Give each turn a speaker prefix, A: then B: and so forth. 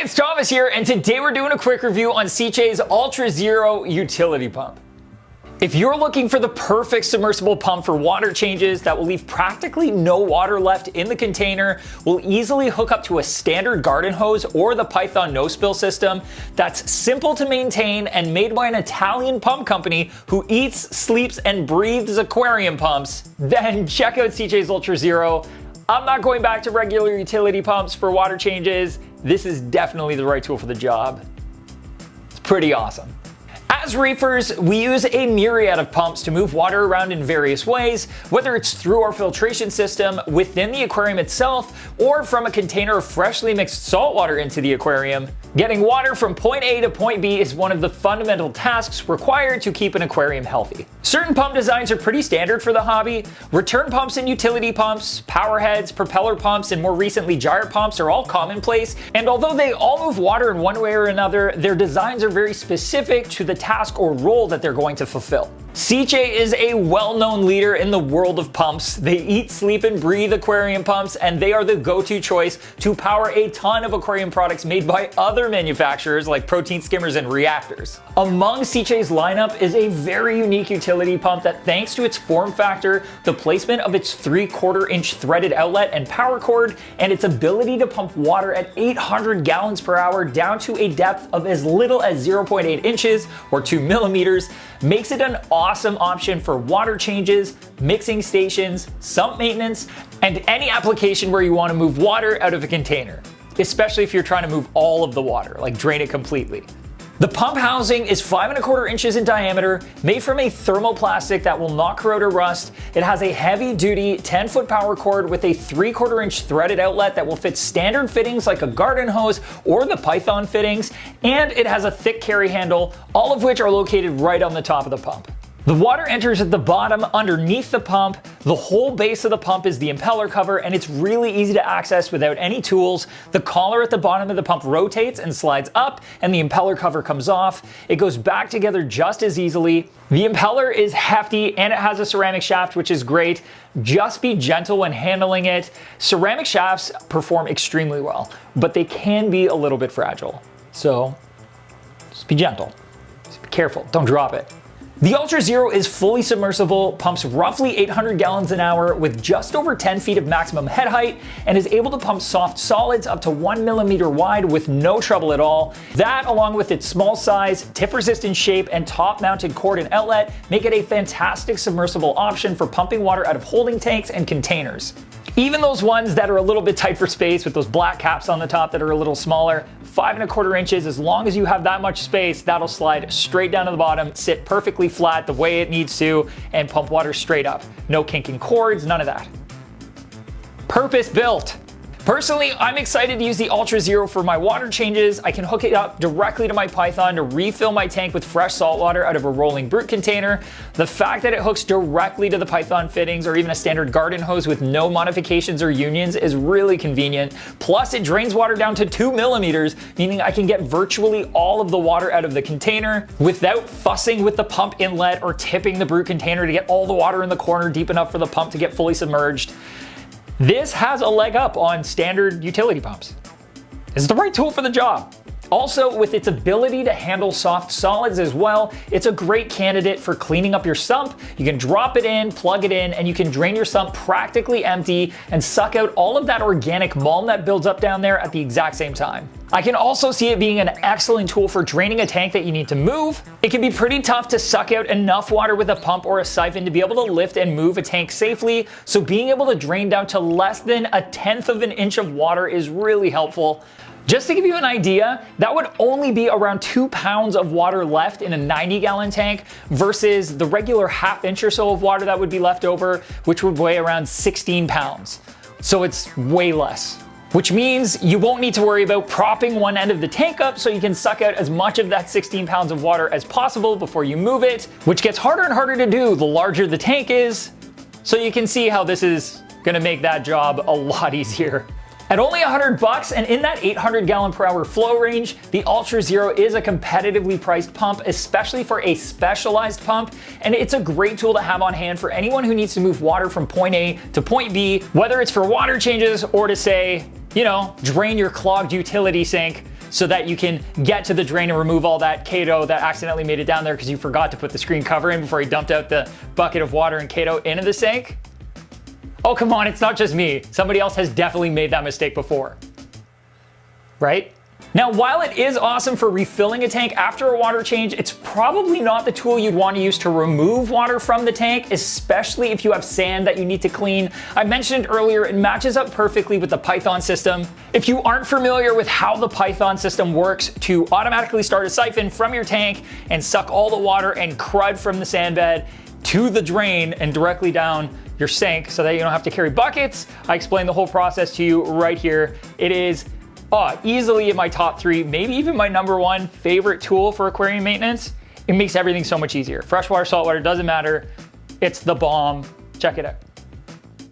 A: it's Thomas here, and today we're doing a quick review on SICCE's Ultra Zero utility pump. If you're looking for the perfect submersible pump for water changes that will leave practically no water left in the container, will easily hook up to a standard garden hose or the Python no-spill system that's simple to maintain and made by an Italian pump company who eats, sleeps, and breathes aquarium pumps, then check out SICCE's Ultra Zero. I'm not going back to regular utility pumps for water changes. This is definitely the right tool for the job. It's pretty awesome. As reefers, we use a myriad of pumps to move water around in various ways, whether it's through our filtration system, within the aquarium itself, or from a container of freshly mixed salt water into the aquarium. Getting water from point A to point B is one of the fundamental tasks required to keep an aquarium healthy. Certain pump designs are pretty standard for the hobby. Return pumps and utility pumps, power heads, propeller pumps, and more recently gyro pumps are all commonplace, and although they all move water in one way or another, their designs are very specific to the task or role that they're going to fulfill. SICCE is a well-known leader in the world of pumps. They eat, sleep, and breathe aquarium pumps, and they are the go-to choice to power a ton of aquarium products made by other manufacturers like protein skimmers and reactors. Among SICCE's lineup is a very unique utility pump that, thanks to its form factor, the placement of its 3/4 inch threaded outlet and power cord, and its ability to pump water at 800 gallons per hour down to a depth of as little as 0.8 inches or 2 millimeters, makes it an awesome option for water changes, mixing stations, sump maintenance, and any application where you want to move water out of a container, especially if you're trying to move all of the water, like drain it completely. The pump housing is 5¼ inches in diameter, made from a thermoplastic that will not corrode or rust. It has a heavy-duty 10-foot power cord with a 3/4 inch threaded outlet that will fit standard fittings like a garden hose or the Python fittings, and it has a thick carry handle, all of which are located right on the top of the pump. The water enters at the bottom underneath the pump. The whole base of the pump is the impeller cover, and it's really easy to access without any tools. The collar at the bottom of the pump rotates and slides up, and the impeller cover comes off. It goes back together just as easily. The impeller is hefty, and it has a ceramic shaft, which is great. Just be gentle when handling it. Ceramic shafts perform extremely well, but they can be a little bit fragile. So just be gentle. Just be careful. Don't drop it. The Ultra Zero is fully submersible, pumps roughly 800 gallons an hour with just over 10 feet of maximum head height, and is able to pump soft solids up to 1 millimeter wide with no trouble at all. That, along with its small size, tip-resistant shape, and top-mounted cord and outlet, make it a fantastic submersible option for pumping water out of holding tanks and containers. Even those ones that are a little bit tight for space with those black caps on the top that are a little smaller, 5¼ inches, as long as you have that much space, that'll slide straight down to the bottom, sit perfectly flat the way it needs to, and pump water straight up. No kinking cords, none of that. Purpose built. Personally, I'm excited to use the Ultra Zero for my water changes. I can hook it up directly to my Python to refill my tank with fresh salt water out of a rolling brute container. The fact that it hooks directly to the Python fittings or even a standard garden hose with no modifications or unions is really convenient. Plus, it drains water down to 2 millimeters, meaning I can get virtually all of the water out of the container without fussing with the pump inlet or tipping the brute container to get all the water in the corner deep enough for the pump to get fully submerged. This has a leg up on standard utility pumps. It's the right tool for the job. Also, with its ability to handle soft solids as well, it's a great candidate for cleaning up your sump. You can drop it in, plug it in, and you can drain your sump practically empty and suck out all of that organic mulm that builds up down there at the exact same time. I can also see it being an excellent tool for draining a tank that you need to move. It can be pretty tough to suck out enough water with a pump or a siphon to be able to lift and move a tank safely, so being able to drain down to less than 1/10 inch of water is really helpful. Just to give you an idea, that would only be around 2 pounds of water left in a 90-gallon tank versus the regular 1/2 inch or so of water that would be left over, which would weigh around 16 pounds. So it's way less. Which means you won't need to worry about propping one end of the tank up so you can suck out as much of that 16 pounds of water as possible before you move it, which gets harder and harder to do the larger the tank is. So you can see how this is gonna make that job a lot easier. At only $100 and in that 800 gallon per hour flow range, the Ultra Zero is a competitively priced pump, especially for a specialized pump, and it's a great tool to have on hand for anyone who needs to move water from point A to point B, whether it's for water changes or to say, drain your clogged utility sink. so that you can get to the drain and remove all that Kato that accidentally made it down there because you forgot to put the screen cover in before you dumped out the bucket of water and Kato into the sink? Oh, come on, it's not just me. Somebody else has definitely made that mistake before, right? Now, while it is awesome for refilling a tank after a water change, it's probably not the tool you'd want to use to remove water from the tank, especially if you have sand that you need to clean. I mentioned earlier, it matches up perfectly with the Python system. If you aren't familiar with how the Python system works to automatically start a siphon from your tank and suck all the water and crud from the sand bed to the drain and directly down your sink so that you don't have to carry buckets, I explained the whole process to you right here. It is easily in my top 3, maybe even my number 1 favorite tool for aquarium maintenance. It makes everything so much easier. Freshwater, saltwater, doesn't matter. It's the bomb. Check it out.